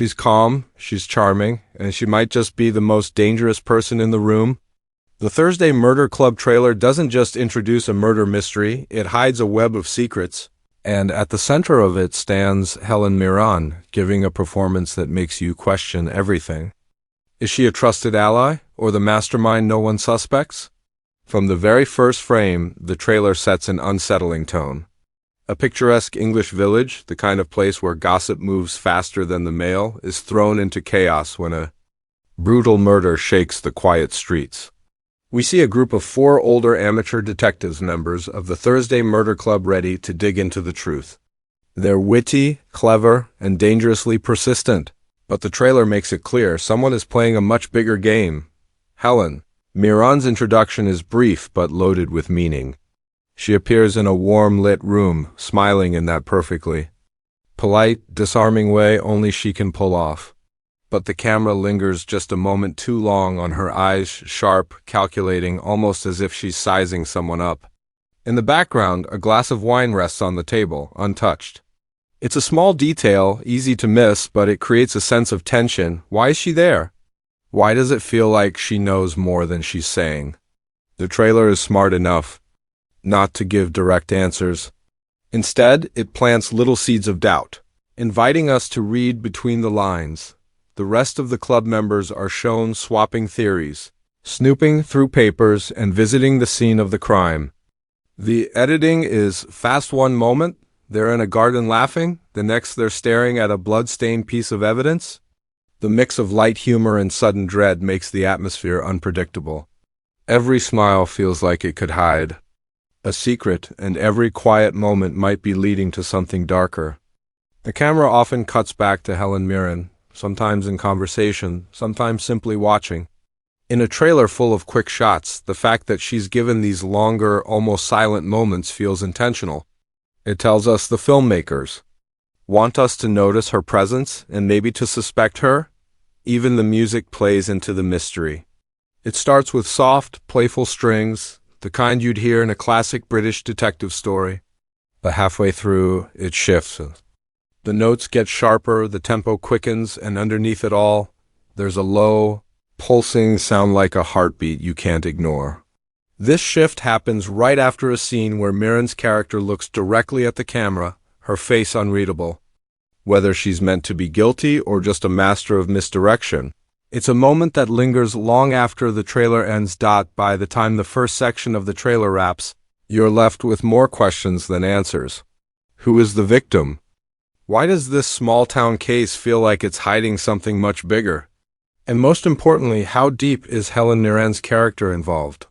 She's calm, she's charming, and she might just be the most dangerous person in the room. The Thursday Murder Club trailer doesn't just introduce a murder mystery, it hides a web of secrets. And at the center of it stands Helen Mirren, giving a performance that makes you question everything. Is she a trusted ally, or the mastermind no one suspects? From the very first frame, the trailer sets an unsettling tone. A picturesque English village, the kind of place where gossip moves faster than the mail, is thrown into chaos when a brutal murder shakes the quiet streets. We see a group of 4 older amateur detectives members of the Thursday Murder Club ready to dig into the truth. They're witty, clever, and dangerously persistent, but the trailer makes it clear someone is playing a much bigger game. Helen Mirren's introduction is brief but loaded with meaning. She appears in a warm-lit room, smiling in that perfectly polite, disarming way only she can pull off. But the camera lingers just a moment too long on her eyes, sharp, calculating, almost as if she's sizing someone up. In the background, a glass of wine rests on the table, untouched. It's a small detail, easy to miss, but it creates a sense of tension. Why is she there? Why does it feel like she knows more than she's saying? The trailer is smart enough not to give direct answers. Instead, it plants little seeds of doubt, inviting us to read between the lines. The rest of the club members are shown swapping theories, snooping through papers, and visiting the scene of the crime. The editing is fast. One moment, they're in a garden laughing, the next they're staring at a blood-stained piece of evidence. The mix of light humor and sudden dread makes the atmosphere unpredictable. Every smile feels like it could hide a secret, and every quiet moment might be leading to something darker. The camera often cuts back to Helen Mirren, sometimes in conversation, sometimes simply watching. In a trailer full of quick shots, the fact that she's given these longer, almost silent moments feels intentional. It tells us the filmmakers want us to notice her presence and maybe to suspect her. Even the music plays into the mystery. It starts with soft, playful strings, the kind you'd hear in a classic British detective story. But halfway through, it shifts. The notes get sharper, the tempo quickens, and underneath it all, there's a low, pulsing sound like a heartbeat you can't ignore. This shift happens right after a scene where Mirren's character looks directly at the camera, her face unreadable. Whether she's meant to be guilty or just a master of misdirection, it's a moment that lingers long after the trailer ends. By the time the first section of the trailer wraps, you're left with more questions than answers. Who is the victim? Why does this small-town case feel like it's hiding something much bigger? And most importantly, how deep is Helen Mirren's character involved?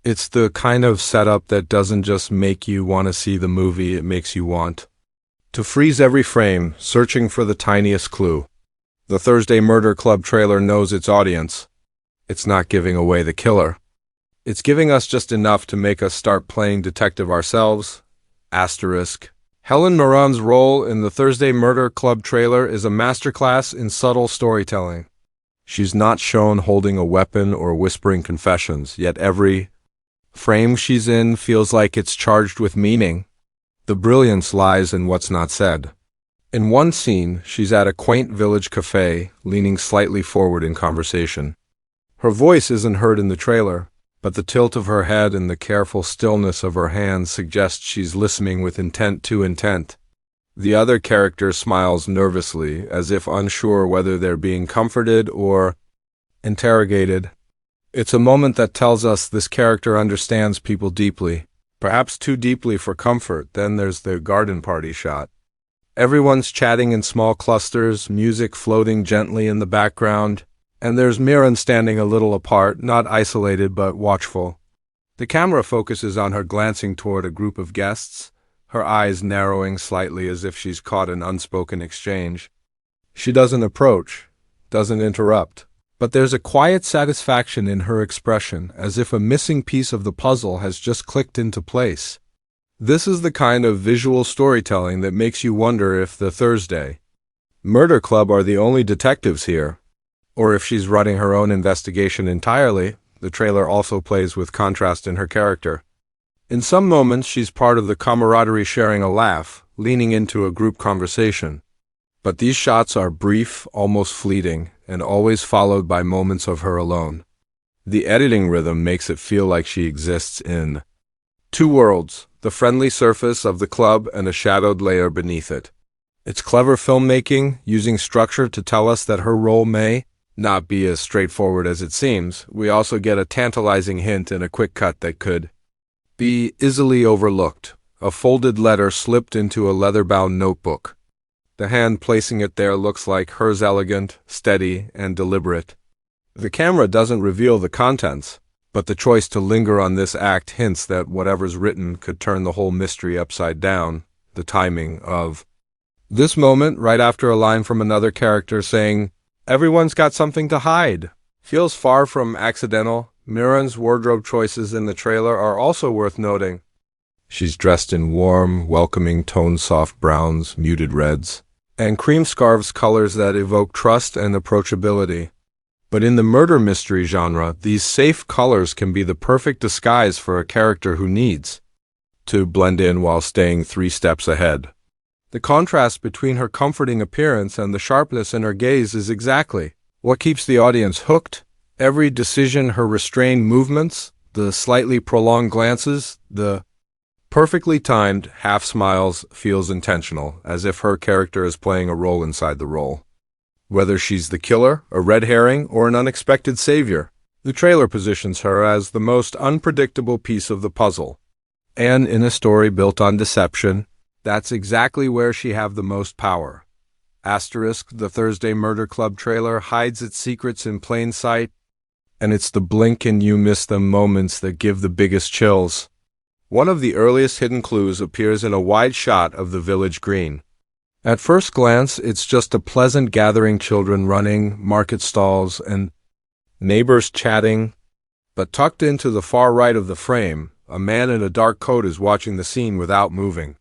It's the kind of setup that doesn't just make you want to see the movie, it makes you want to freeze every frame, searching for the tiniest clue. The Thursday Murder Club trailer knows its audience. It's not giving away the killer. It's giving us just enough to make us start playing detective ourselves. Asterisk. Helen Mirren's role in the Thursday Murder Club trailer is a masterclass in subtle storytelling. She's not shown holding a weapon or whispering confessions, yet every frame she's in feels like it's charged with meaning. The brilliance lies in what's not said. In one scene, she's at a quaint village café, leaning slightly forward in conversation. Her voice isn't heard in the trailer, but the tilt of her head and the careful stillness of her hands suggest she's listening with intent to intent. The other character smiles nervously, as if unsure whether they're being comforted or interrogated. It's a moment that tells us this character understands people deeply, perhaps too deeply for comfort. Then there's the garden party shot. Everyone's chatting in small clusters, music floating gently in the background. And there's Mirren standing a little apart, not isolated but watchful. The camera focuses on her glancing toward a group of guests, her eyes narrowing slightly as if she's caught an unspoken exchange. She doesn't approach, doesn't interrupt, but there's a quiet satisfaction in her expression, as if a missing piece of the puzzle has just clicked into place. This is the kind of visual storytelling that makes you wonder if the Thursday Murder Club are the only detectives here, or if she's running her own investigation entirely. The trailer also plays with contrast in her character. In some moments, she's part of the camaraderie, sharing a laugh, leaning into a group conversation. But these shots are brief, almost fleeting, and always followed by moments of her alone. The editing rhythm makes it feel like she exists in two worlds, the friendly surface of the club and a shadowed layer beneath it. It's clever filmmaking, using structure to tell us that her role may not be as straightforward as it seems. We also get a tantalizing hint in a quick cut that could be easily overlooked. A folded letter slipped into a leather-bound notebook. The hand placing it there looks like hers, elegant, steady, and deliberate. The camera doesn't reveal the contents, but the choice to linger on this act hints that whatever's written could turn the whole mystery upside down. The timing of this moment, right after a line from another character saying, "Everyone's got something to hide," feels far from accidental. Mirren's wardrobe choices in the trailer are also worth noting. She's dressed in warm, welcoming toned soft browns, muted reds, and cream scarves, colors that evoke trust and approachability. But in the murder mystery genre, these safe colors can be the perfect disguise for a character who needs to blend in while staying 3 steps ahead. The contrast between her comforting appearance and the sharpness in her gaze is exactly what keeps the audience hooked. Every decision, her restrained movements, the slightly prolonged glances, the perfectly timed half smiles feels intentional, as if her character is playing a role inside the role. Whether she's the killer, a red herring, or an unexpected savior, the trailer positions her as the most unpredictable piece of the puzzle. And in a story built on deception, that's exactly where she have the most power. Asterisk, the Thursday Murder Club trailer hides its secrets in plain sight, and it's the blink and you miss them moments that give the biggest chills. One of the earliest hidden clues appears in a wide shot of the village green. At first glance, it's just a pleasant gathering, children running, market stalls, and neighbors chatting. But tucked into the far right of the frame, a man in a dark coat is watching the scene without moving.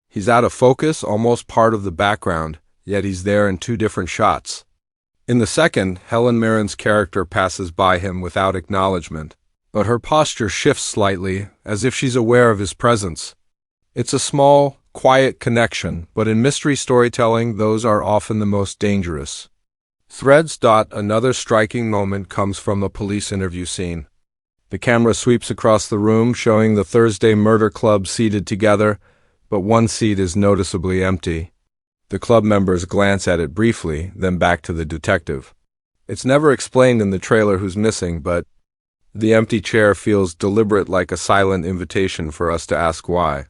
He's out of focus, almost part of the background, yet he's there in 2 different shots. In the second, Helen Mirren's character passes by him without acknowledgement, but her posture shifts slightly, as if she's aware of his presence. It's a small, quiet connection, but in mystery storytelling, those are often the most dangerous. Threads. Another striking moment comes from a police interview scene. The camera sweeps across the room, showing the Thursday Murder Club seated together, but one seat is noticeably empty. The club members glance at it briefly, then back to the detective. It's never explained in the trailer who's missing, but the empty chair feels deliberate, like a silent invitation for us to ask why.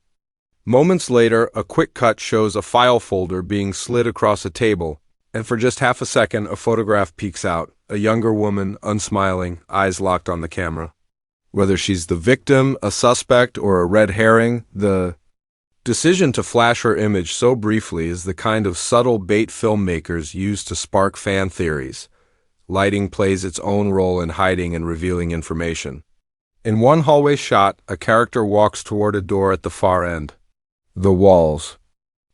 Moments later, a quick cut shows a file folder being slid across a table, and for just half a second, a photograph peeks out, a younger woman, unsmiling, eyes locked on the camera. Whether she's the victim, a suspect, or a red herring, the decision to flash her image so briefly is the kind of subtle bait filmmakers use to spark fan theories. Lighting plays its own role in hiding and revealing information. In one hallway shot, a character walks toward a door at the far end. The walls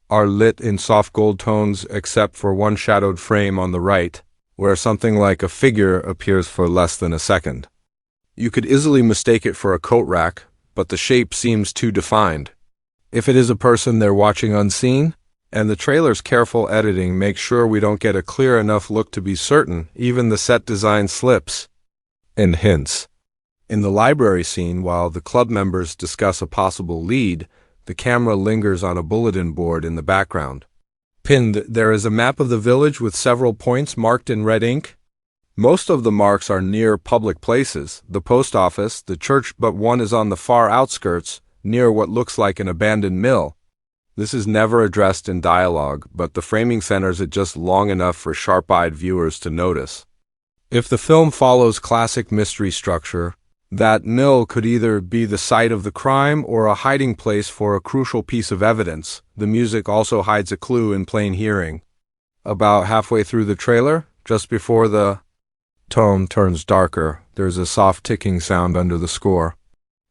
are lit in soft gold tones except for one shadowed frame on the right, where something like a figure appears for less than a second. You could easily mistake it for a coat rack, but the shape seems too defined. If it is a person, they're watching unseen, and the trailer's careful editing makes sure we don't get a clear enough look to be certain. Even the set design slips and hints. In the library scene, while the club members discuss a possible lead, the camera lingers on a bulletin board in the background. Pinned, there is a map of the village with several points marked in red ink. Most of the marks are near public places, the post office, the church, but one is on the far outskirts, near what looks like an abandoned mill. This is never addressed in dialogue, but the framing centers it just long enough for sharp-eyed viewers to notice. If the film follows classic mystery structure, that mill could either be the site of the crime or a hiding place for a crucial piece of evidence. The music also hides a clue in plain hearing. About halfway through the trailer, just before the tone turns darker, there's a soft ticking sound under the score.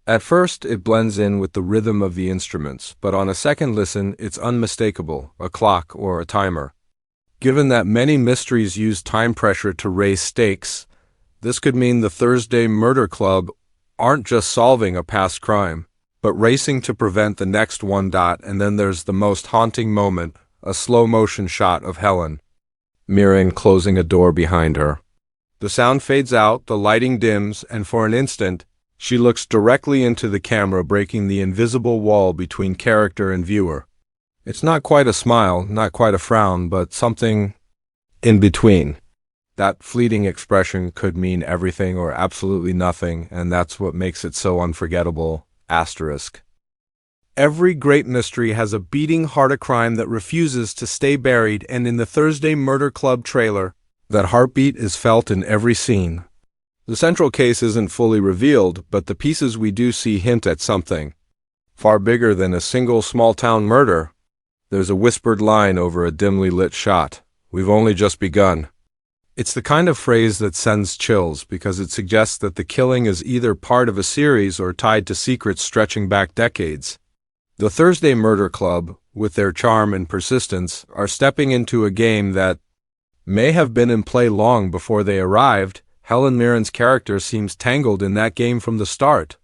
At first, it blends in with the rhythm of the instruments, but on a second listen, it's unmistakable, a clock or a timer. Given that many mysteries use time pressure to raise stakes, this could mean the Thursday Murder Club aren't just solving a past crime, but racing to prevent the next one. And then there's the most haunting moment, a slow-motion shot of Helen Mirren closing a door behind her. The sound fades out, the lighting dims, and for an instant, she looks directly into the camera, breaking the invisible wall between character and viewer. It's not quite a smile, not quite a frown, but something in between. That fleeting expression could mean everything or absolutely nothing, and that's what makes it so unforgettable. Asterisk. Every great mystery has a beating heart of crime that refuses to stay buried, and in the Thursday Murder Club trailer, that heartbeat is felt in every scene. The central case isn't fully revealed, but the pieces we do see hint at something far bigger than a single small-town murder. There's a whispered line over a dimly lit shot. We've only just begun. It's the kind of phrase that sends chills because it suggests that the killing is either part of a series or tied to secrets stretching back decades. The Thursday Murder Club, with their charm and persistence, are stepping into a game that may have been in play long before they arrived. Helen Mirren's character seems tangled in that game from the start.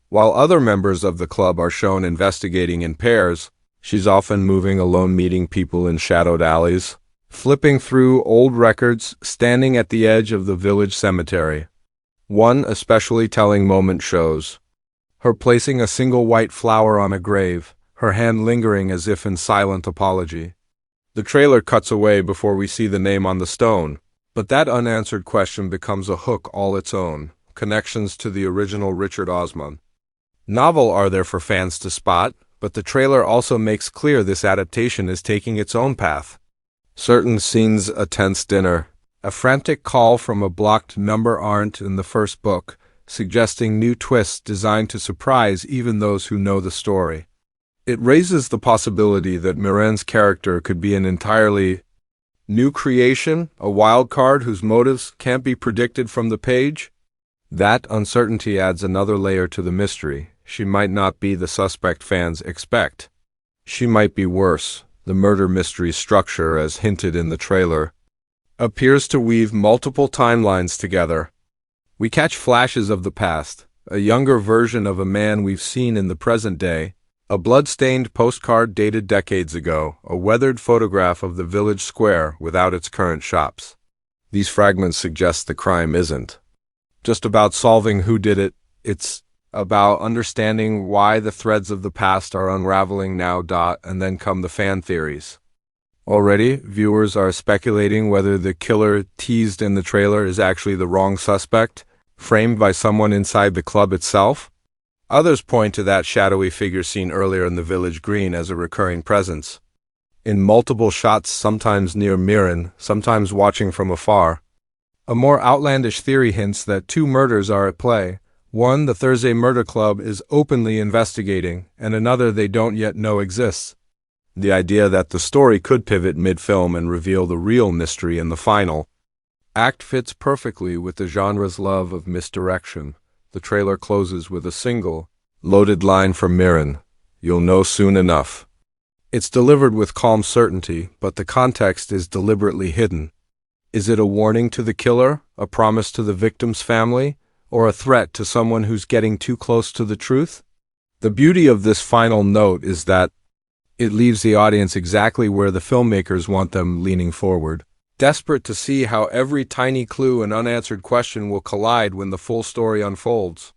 While other members of the club are shown investigating in pairs, she's often moving alone, meeting people in shadowed alleys, flipping through old records, standing at the edge of the village cemetery. One especially telling moment shows her placing a single white flower on a grave, her hand lingering as if in silent apology. The trailer cuts away before we see the name on the stone, but that unanswered question becomes a hook all its own. Connections to the original Richard Osman novel are there for fans to spot, but the trailer also makes clear this adaptation is taking its own path. Certain scenes, a tense dinner, a frantic call from a blocked number aren't in the first book, suggesting new twists designed to surprise even those who know the story. It raises the possibility that Mirren's character could be an entirely new creation, a wild card whose motives can't be predicted from the page. That uncertainty adds another layer to the mystery. She might not be the suspect fans expect. She might be worse. The murder mystery structure, as hinted in the trailer, appears to weave multiple timelines together. We catch flashes of the past, a younger version of a man we've seen in the present day, a blood-stained postcard dated decades ago, a weathered photograph of the village square without its current shops. These fragments suggest the crime isn't just about solving who did it, it's about understanding why the threads of the past are unraveling now. And then come the fan theories. Already, viewers are speculating whether the killer teased in the trailer is actually the wrong suspect, framed by someone inside the club itself. Others point to that shadowy figure seen earlier in the village green as a recurring presence. In multiple shots, sometimes near Mirren, sometimes watching from afar. A more outlandish theory hints that two murders are at play. One, the Thursday Murder Club is openly investigating, and another they don't yet know exists. The idea that the story could pivot mid-film and reveal the real mystery in the final act fits perfectly with the genre's love of misdirection. The trailer closes with a single, loaded line from Mirren, "You'll know soon enough." It's delivered with calm certainty, but the context is deliberately hidden. Is it a warning to the killer, a promise to the victim's family, or a threat to someone who's getting too close to the truth? The beauty of this final note is that it leaves the audience exactly where the filmmakers want them, leaning forward, desperate to see how every tiny clue and unanswered question will collide when the full story unfolds.